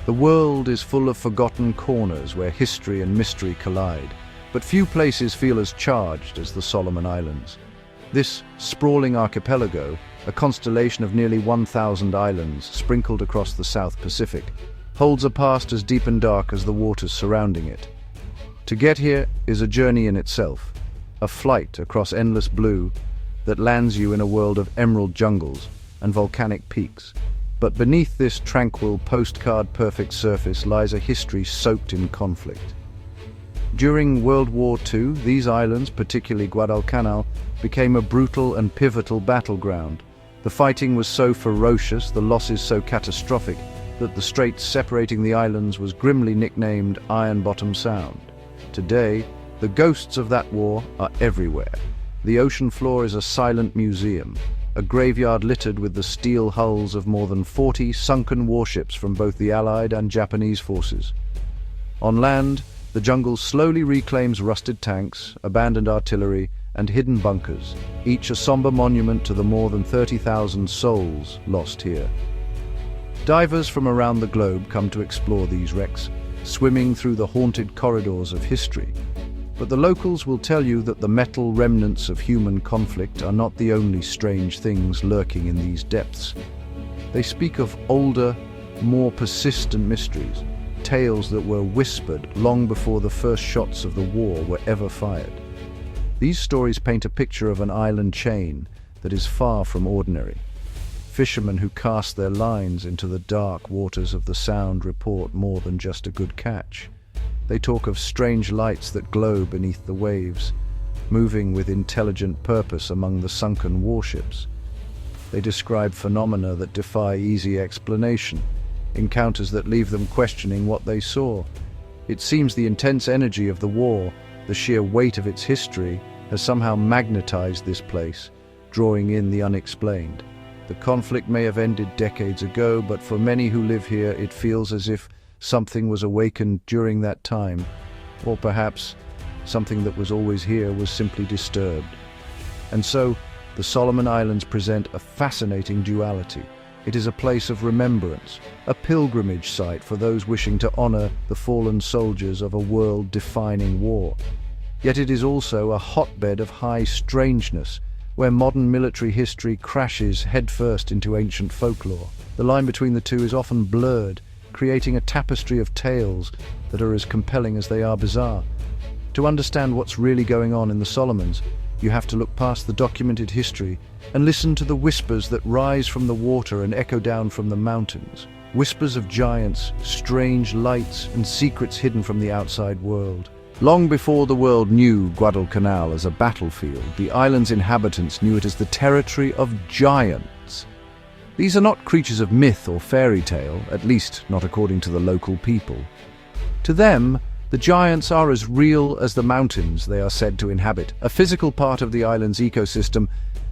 The world is full of forgotten corners where history and mystery collide, but few places feel as charged as the Solomon Islands. This sprawling archipelago, a constellation of nearly 1,000 islands sprinkled across the South Pacific, holds a past as deep and dark as the waters surrounding it. To get here is a journey in itself, a flight across endless blue that lands you in a world of emerald jungles and volcanic peaks. But beneath this tranquil, postcard-perfect surface lies a history soaked in conflict. During World War II, these islands, particularly Guadalcanal, became a brutal and pivotal battleground. The fighting was so ferocious, the losses so catastrophic, that the strait separating the islands was grimly nicknamed Iron Bottom Sound. Today, the ghosts of that war are everywhere. The ocean floor is a silent museum, a graveyard littered with the steel hulls of more than 40 sunken warships from both the Allied and Japanese forces. On land, the jungle slowly reclaims rusted tanks, abandoned artillery, and hidden bunkers, each a somber monument to the more than 30,000 souls lost here. Divers from around the globe come to explore these wrecks, swimming through the haunted corridors of history. But the locals will tell you that the metal remnants of human conflict are not the only strange things lurking in these depths. They speak of older, more persistent mysteries, tales that were whispered long before the first shots of the war were ever fired. These stories paint a picture of an island chain that is far from ordinary. Fishermen who cast their lines into the dark waters of the Sound report more than just a good catch. They talk of strange lights that glow beneath the waves, moving with intelligent purpose among the sunken warships. They describe phenomena that defy easy explanation, encounters that leave them questioning what they saw. It seems the intense energy of the war, the sheer weight of its history, has somehow magnetized this place, drawing in the unexplained. The conflict may have ended decades ago, but for many who live here, it feels as if something was awakened during that time, or perhaps something that was always here was simply disturbed. And so, the Solomon Islands present a fascinating duality. It is a place of remembrance, a pilgrimage site for those wishing to honor the fallen soldiers of a world-defining war. Yet it is also a hotbed of high strangeness, where modern military history crashes headfirst into ancient folklore. The line between the two is often blurred, creating a tapestry of tales that are as compelling as they are bizarre. To understand what's really going on in the Solomons, you have to look past the documented history and listen to the whispers that rise from the water and echo down from the mountains. Whispers of giants, strange lights, and secrets hidden from the outside world. Long before the world knew Guadalcanal as a battlefield, the island's inhabitants knew it as the territory of giants. These are not creatures of myth or fairy tale, at least not according to the local people. To them, the giants are as real as the mountains they are said to inhabit, a physical part of the island's ecosystem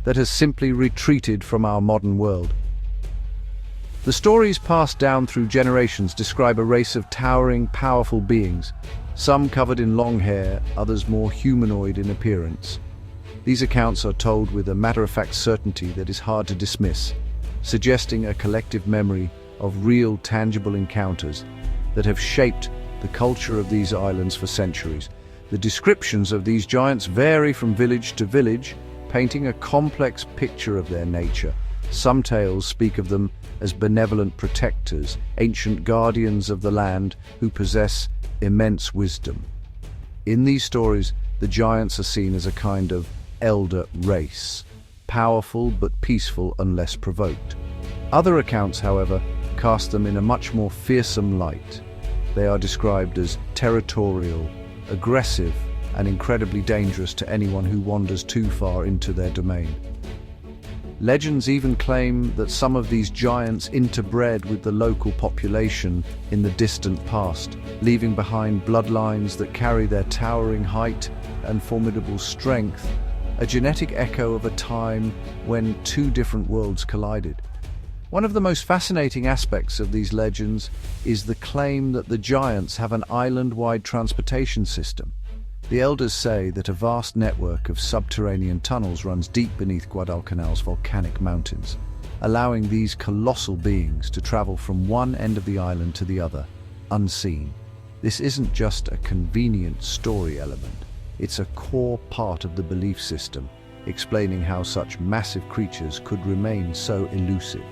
that has simply retreated from our modern world. The stories passed down through generations describe a race of towering, powerful beings, some covered in long hair, others more humanoid in appearance. These accounts are told with a matter-of-fact certainty that is hard to dismiss, suggesting a collective memory of real, tangible encounters that have shaped the culture of these islands for centuries. The descriptions of these giants vary from village to village, painting a complex picture of their nature. Some tales speak of them as benevolent protectors, ancient guardians of the land who possess immense wisdom. In these stories, the giants are seen as a kind of elder race, powerful but peaceful unless provoked. Other accounts, however, cast them in a much more fearsome light. They are described as territorial, aggressive, and incredibly dangerous to anyone who wanders too far into their domain. Legends even claim that some of these giants interbred with the local population in the distant past, leaving behind bloodlines that carry their towering height and formidable strength, a genetic echo of a time when two different worlds collided. One of the most fascinating aspects of these legends is the claim that the giants have an island-wide transportation system. The elders say that a vast network of subterranean tunnels runs deep beneath Guadalcanal's volcanic mountains. allowing these colossal beings to travel from one end of the island to the other, unseen. This isn't just a convenient story element, it's a core part of the belief system, explaining how such massive creatures could remain so elusive.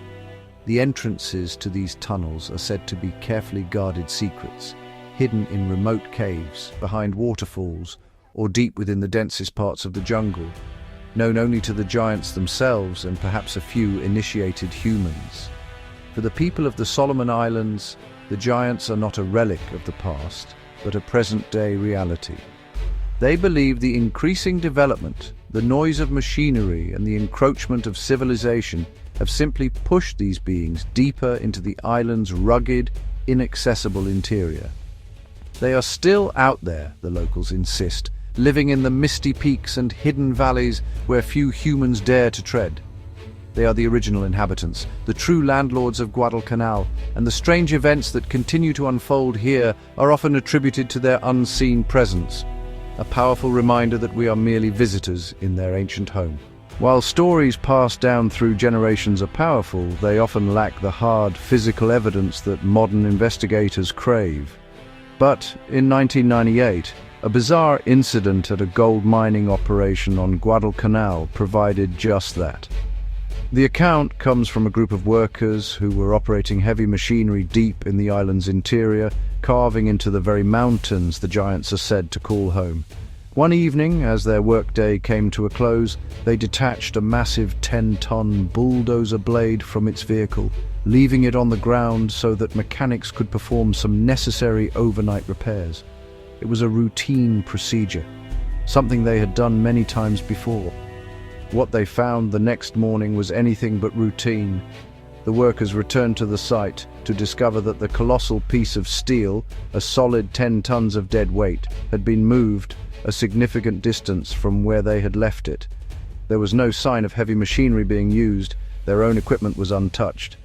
The entrances to these tunnels are said to be carefully guarded secrets, hidden in remote caves, behind waterfalls, or deep within the densest parts of the jungle, known only to the giants themselves and perhaps a few initiated humans. For the people of the Solomon Islands, the giants are not a relic of the past, but a present-day reality. They believe the increasing development, the noise of machinery, and the encroachment of civilization have simply pushed these beings deeper into the island's rugged, inaccessible interior. They are still out there, the locals insist, living in the misty peaks and hidden valleys where few humans dare to tread. They are the original inhabitants, the true landlords of Guadalcanal, and the strange events that continue to unfold here are often attributed to their unseen presence, a powerful reminder that we are merely visitors in their ancient home. While stories passed down through generations are powerful, they often lack the hard, physical evidence that modern investigators crave. But in 1998, a bizarre incident at a gold mining operation on Guadalcanal provided just that. The account comes from a group of workers who were operating heavy machinery deep in the island's interior, carving into the very mountains the giants are said to call home. One evening, as their workday came to a close, they detached a massive 10-ton bulldozer blade from its vehicle, leaving it on the ground so that mechanics could perform some necessary overnight repairs. It was a routine procedure, something they had done many times before. What they found the next morning was anything but routine. The workers returned to the site to discover that the colossal piece of steel, a solid 10 tons of dead weight, had been moved a significant distance from where they had left it. There was no sign of heavy machinery being used. Their own equipment was untouched.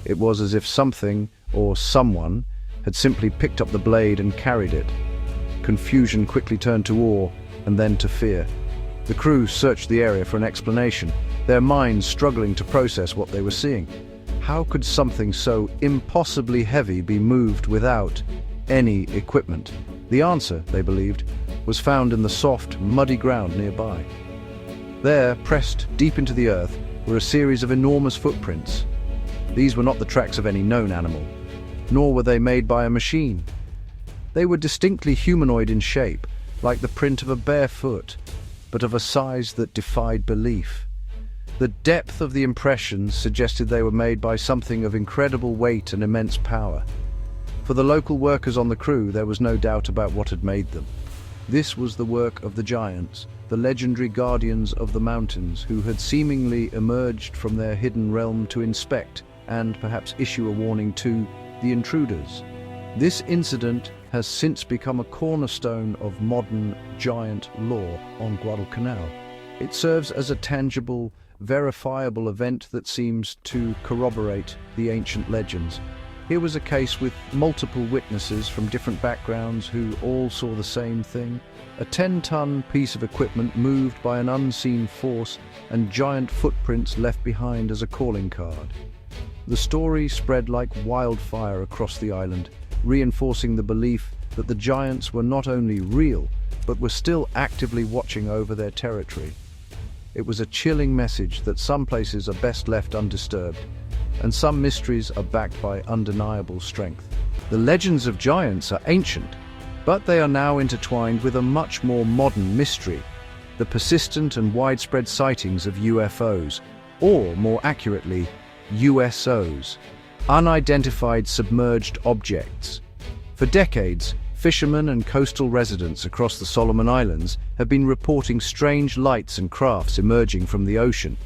It was as if something, or someone, had simply picked up the blade and carried it. Confusion quickly turned to awe, and then to fear. The crew searched the area for an explanation, their minds struggling to process what they were seeing. How could something so impossibly heavy be moved without any equipment? The answer, they believed, was found in the soft, muddy ground nearby. There, pressed deep into the earth, were a series of enormous footprints. These were not the tracks of any known animal, nor were they made by a machine. They were distinctly humanoid in shape, like the print of a bare foot, but of a size that defied belief. The depth of the impressions suggested they were made by something of incredible weight and immense power. For the local workers on the crew, there was no doubt about what had made them. This was the work of the giants, the legendary guardians of the mountains, who had seemingly emerged from their hidden realm to inspect and perhaps issue a warning to the intruders. This incident has since become a cornerstone of modern giant lore on Guadalcanal. It serves as a tangible, verifiable event that seems to corroborate the ancient legends. Here was a case with multiple witnesses from different backgrounds who all saw the same thing. A 10-ton piece of equipment moved by an unseen force and giant footprints left behind as a calling card. The story spread like wildfire across the island, reinforcing the belief that the giants were not only real, but were still actively watching over their territory. It was a chilling message that some places are best left undisturbed, and some mysteries are backed by undeniable strength. The legends of giants are ancient, but they are now intertwined with a much more modern mystery, the persistent and widespread sightings of UFOs, or more accurately, USOs, unidentified submerged objects. For decades, fishermen and coastal residents across the Solomon Islands have been reporting strange lights and crafts emerging from the ocean.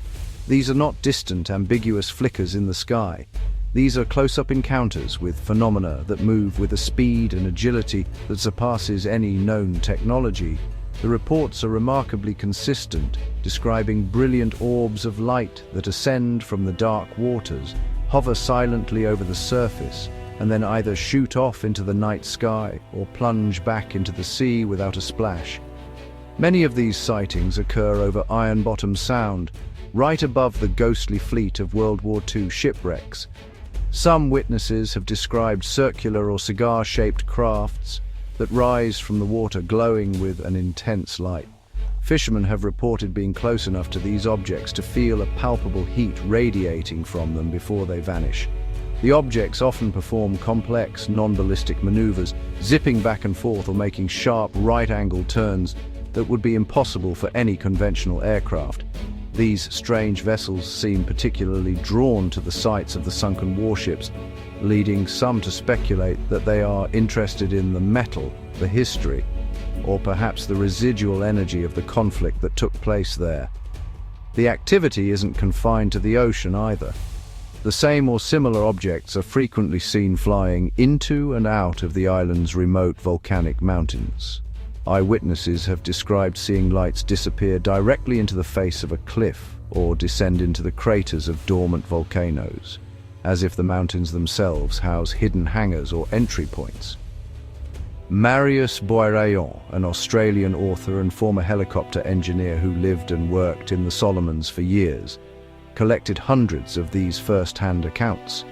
These are not distant, ambiguous flickers in the sky. These are close-up encounters with phenomena that move with a speed and agility that surpasses any known technology. The reports are remarkably consistent, describing brilliant orbs of light that ascend from the dark waters, hover silently over the surface, and then either shoot off into the night sky or plunge back into the sea without a splash. Many of these sightings occur over Iron Bottom Sound, right above the ghostly fleet of World War II shipwrecks. Some witnesses have described circular or cigar-shaped crafts that rise from the water glowing with an intense light. Fishermen have reported being close enough to these objects to feel a palpable heat radiating from them before they vanish. The objects often perform complex, non-ballistic maneuvers, zipping back and forth or making sharp, right-angled turns that would be impossible for any conventional aircraft. These strange vessels seem particularly drawn to the sites of the sunken warships, leading some to speculate that they are interested in the metal, the history, or perhaps the residual energy of the conflict that took place there. The activity isn't confined to the ocean either. The same or similar objects are frequently seen flying into and out of the island's remote volcanic mountains. Eyewitnesses have described seeing lights disappear directly into the face of a cliff or descend into the craters of dormant volcanoes, as if the mountains themselves house hidden hangars or entry points. Marius Boiraillon, an Australian author and former helicopter engineer who lived and worked in the Solomons for years, collected hundreds of these first-hand accounts.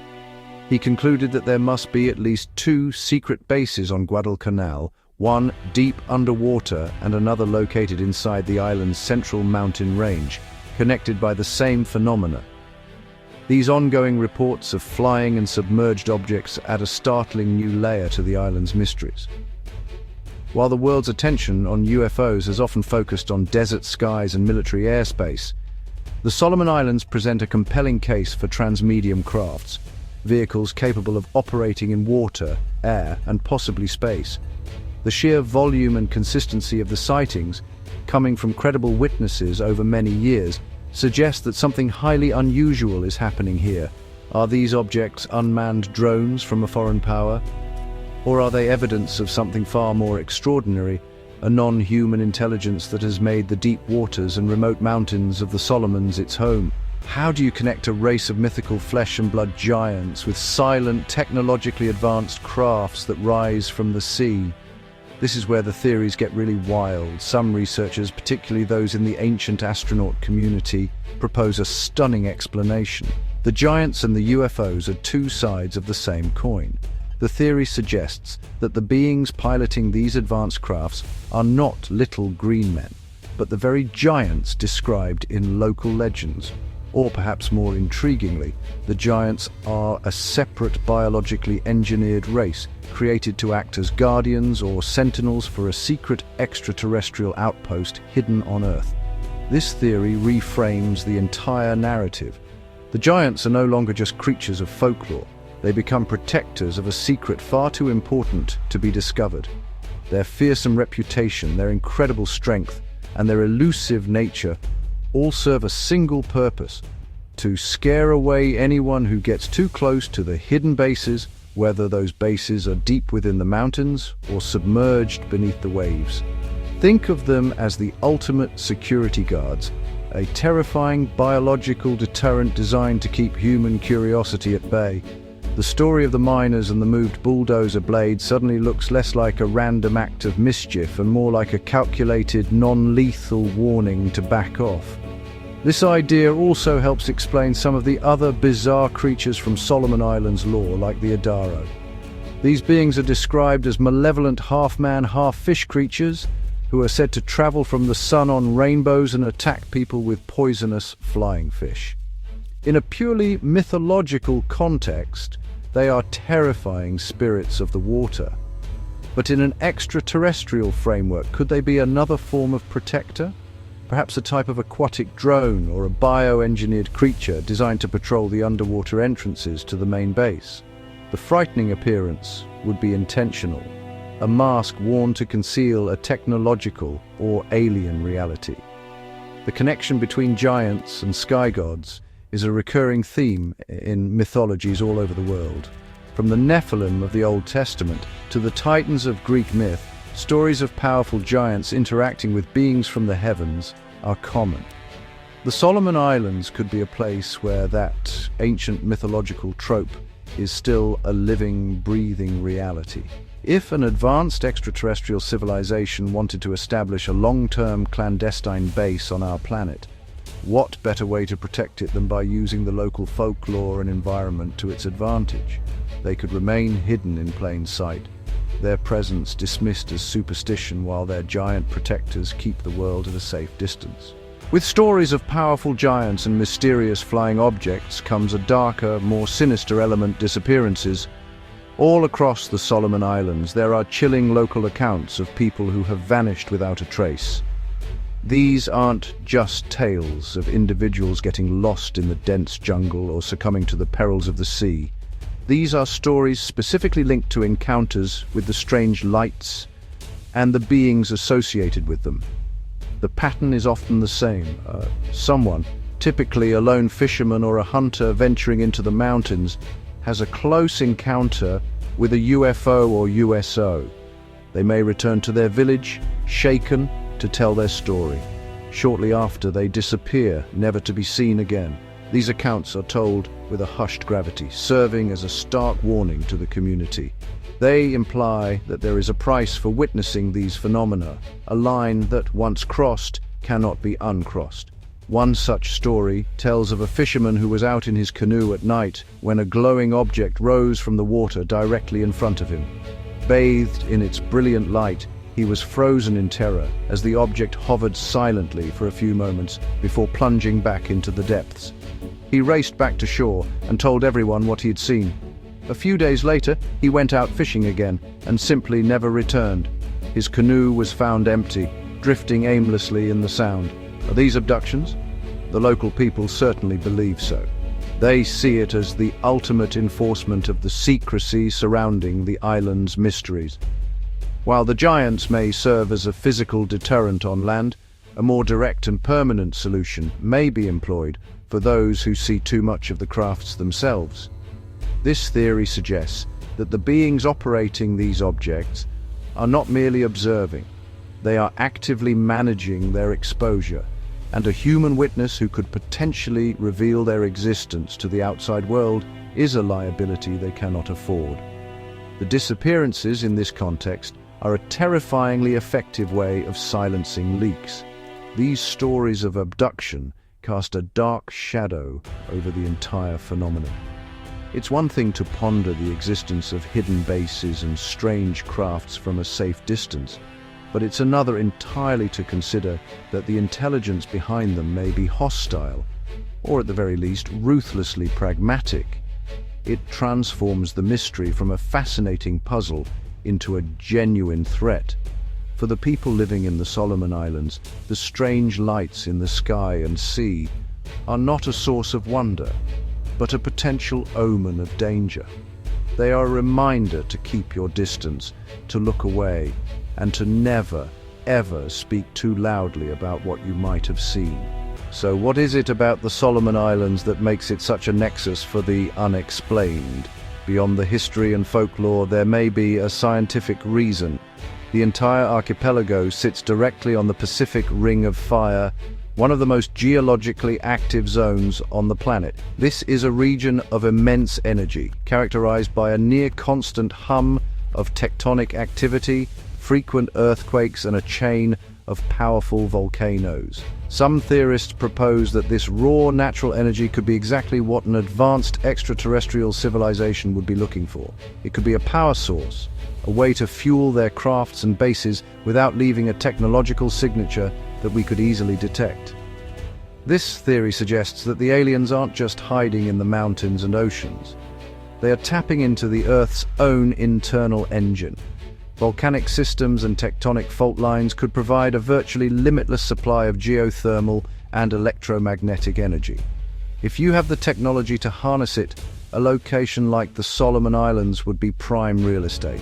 He concluded that there must be at least 2 secret bases on Guadalcanal, one deep underwater and another located inside the island's central mountain range, connected by the same phenomena. These ongoing reports of flying and submerged objects add a startling new layer to the island's mysteries. While the world's attention on UFOs has often focused on desert skies and military airspace, the Solomon Islands present a compelling case for transmedium crafts, vehicles capable of operating in water, air, and possibly space. The sheer volume and consistency of the sightings, coming from credible witnesses over many years, suggest that something highly unusual is happening here. Are these objects unmanned drones from a foreign power? Or are they evidence of something far more extraordinary, a non-human intelligence that has made the deep waters and remote mountains of the Solomons its home? How do you connect a race of mythical flesh and blood giants with silent, technologically advanced crafts that rise from the sea? This is where the theories get really wild. Some researchers, particularly those in the ancient astronaut community, propose a stunning explanation. The giants and the UFOs are 2 sides of the same coin. The theory suggests that the beings piloting these advanced crafts are not little green men, but the very giants described in local legends. Or perhaps more intriguingly, the giants are a separate biologically engineered race, created to act as guardians or sentinels for a secret extraterrestrial outpost hidden on Earth. This theory reframes the entire narrative. The giants are no longer just creatures of folklore. They become protectors of a secret far too important to be discovered. Their fearsome reputation, their incredible strength, and their elusive nature all serve a single purpose: to scare away anyone who gets too close to the hidden bases, whether those bases are deep within the mountains or submerged beneath the waves. Think of them as the ultimate security guards, a terrifying biological deterrent designed to keep human curiosity at bay. The story of the miners and the moved bulldozer blade suddenly looks less like a random act of mischief and more like a calculated, non-lethal warning to back off. This idea also helps explain some of the other bizarre creatures from Solomon Islands lore, like the Adaro. These beings are described as malevolent half-man, half-fish creatures who are said to travel from the sun on rainbows and attack people with poisonous flying fish. In a purely mythological context, they are terrifying spirits of the water. But in an extraterrestrial framework, could they be another form of protector? Perhaps a type of aquatic drone or a bioengineered creature designed to patrol the underwater entrances to the main base. The frightening appearance would be intentional, a mask worn to conceal a technological or alien reality. The connection between giants and sky gods is a recurring theme in mythologies all over the world. From the Nephilim of the Old Testament to the Titans of Greek myth, stories of powerful giants interacting with beings from the heavens are common. The Solomon Islands could be a place where that ancient mythological trope is still a living, breathing reality. If an advanced extraterrestrial civilization wanted to establish a long-term clandestine base on our planet, what better way to protect it than by using the local folklore and environment to its advantage? They could remain hidden in plain sight, their presence dismissed as superstition while their giant protectors keep the world at a safe distance. With stories of powerful giants and mysterious flying objects comes a darker, more sinister element: disappearances. All across the Solomon Islands, there are chilling local accounts of people who have vanished without a trace. These aren't just tales of individuals getting lost in the dense jungle or succumbing to the perils of the sea. These are stories specifically linked to encounters with the strange lights and the beings associated with them. The pattern is often the same. Someone, typically a lone fisherman or a hunter venturing into the mountains, has a close encounter with a UFO or USO. They may return to their village, shaken, to tell their story. Shortly after, they disappear, never to be seen again. These accounts are told with a hushed gravity, serving as a stark warning to the community. They imply that there is a price for witnessing these phenomena, a line that, once crossed, cannot be uncrossed. One such story tells of a fisherman who was out in his canoe at night when a glowing object rose from the water directly in front of him. Bathed in its brilliant light, he was frozen in terror as the object hovered silently for a few moments before plunging back into the depths. He raced back to shore and told everyone what he had seen. A few days later, he went out fishing again and simply never returned. His canoe was found empty, drifting aimlessly in the Sound. Are these abductions? The local people certainly believe so. They see it as the ultimate enforcement of the secrecy surrounding the island's mysteries. While the giants may serve as a physical deterrent on land, a more direct and permanent solution may be employed for those who see too much of the crafts themselves. This theory suggests that the beings operating these objects are not merely observing, they are actively managing their exposure, and a human witness who could potentially reveal their existence to the outside world is a liability they cannot afford. The disappearances in this context are a terrifyingly effective way of silencing leaks. These stories of abduction cast a dark shadow over the entire phenomenon. It's one thing to ponder the existence of hidden bases and strange crafts from a safe distance, but it's another entirely to consider that the intelligence behind them may be hostile, or at the very least ruthlessly pragmatic. It transforms the mystery from a fascinating puzzle into a genuine threat. For the people living in the Solomon Islands, the strange lights in the sky and sea are not a source of wonder, but a potential omen of danger. They are a reminder to keep your distance, to look away, and to never, ever speak too loudly about what you might have seen. So what is it about the Solomon Islands that makes it such a nexus for the unexplained? Beyond the history and folklore, there may be a scientific reason. The entire archipelago sits directly on the Pacific Ring of Fire, one of the most geologically active zones on the planet. This is a region of immense energy, characterized by a near-constant hum of tectonic activity, frequent earthquakes, and a chain of powerful volcanoes. Some theorists propose that this raw natural energy could be exactly what an advanced extraterrestrial civilization would be looking for. It could be a power source, a way to fuel their crafts and bases without leaving a technological signature that we could easily detect. This theory suggests that the aliens aren't just hiding in the mountains and oceans. They are tapping into the Earth's own internal engine. Volcanic systems and tectonic fault lines could provide a virtually limitless supply of geothermal and electromagnetic energy. If you have the technology to harness it, a location like the Solomon Islands would be prime real estate.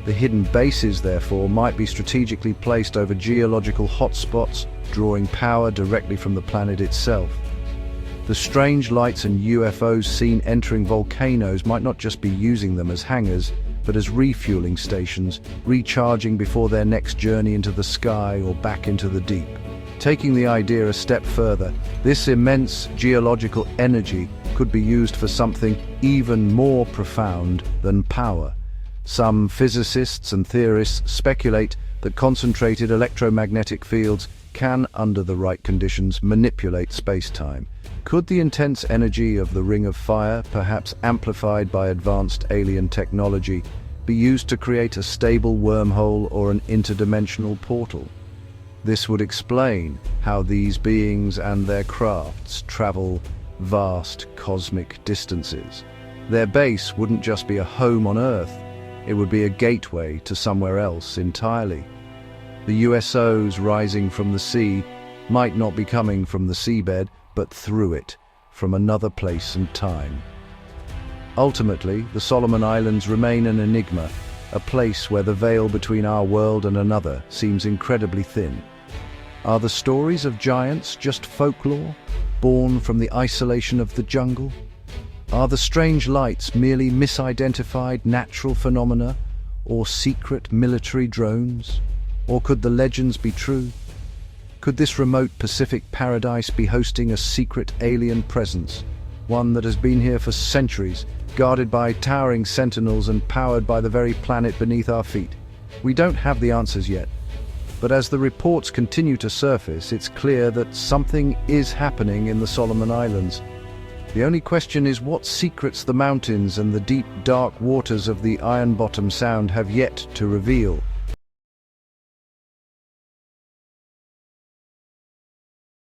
The hidden bases, therefore, might be strategically placed over geological hotspots, drawing power directly from the planet itself. The strange lights and UFOs seen entering volcanoes might not just be using them as hangars, but as refueling stations, recharging before their next journey into the sky or back into the deep. Taking the idea a step further, this immense geological energy could be used for something even more profound than power. Some physicists and theorists speculate that concentrated electromagnetic fields can, under the right conditions, manipulate space-time. Could the intense energy of the Ring of Fire, perhaps amplified by advanced alien technology, be used to create a stable wormhole or an interdimensional portal? This would explain how these beings and their crafts travel vast cosmic distances. Their base wouldn't just be a home on Earth, it would be a gateway to somewhere else entirely. The USOs rising from the sea might not be coming from the seabed, but through it, from another place and time. Ultimately, the Solomon Islands remain an enigma, a place where the veil between our world and another seems incredibly thin. Are the stories of giants just folklore, born from the isolation of the jungle? Are the strange lights merely misidentified natural phenomena or secret military drones? Or could the legends be true? Could this remote Pacific paradise be hosting a secret alien presence, one that has been here for centuries, guarded by towering sentinels and powered by the very planet beneath our feet? We don't have the answers yet, but as the reports continue to surface, it's clear that something is happening in the Solomon Islands. The only question is what secrets the mountains and the deep, dark waters of the Iron Bottom Sound have yet to reveal.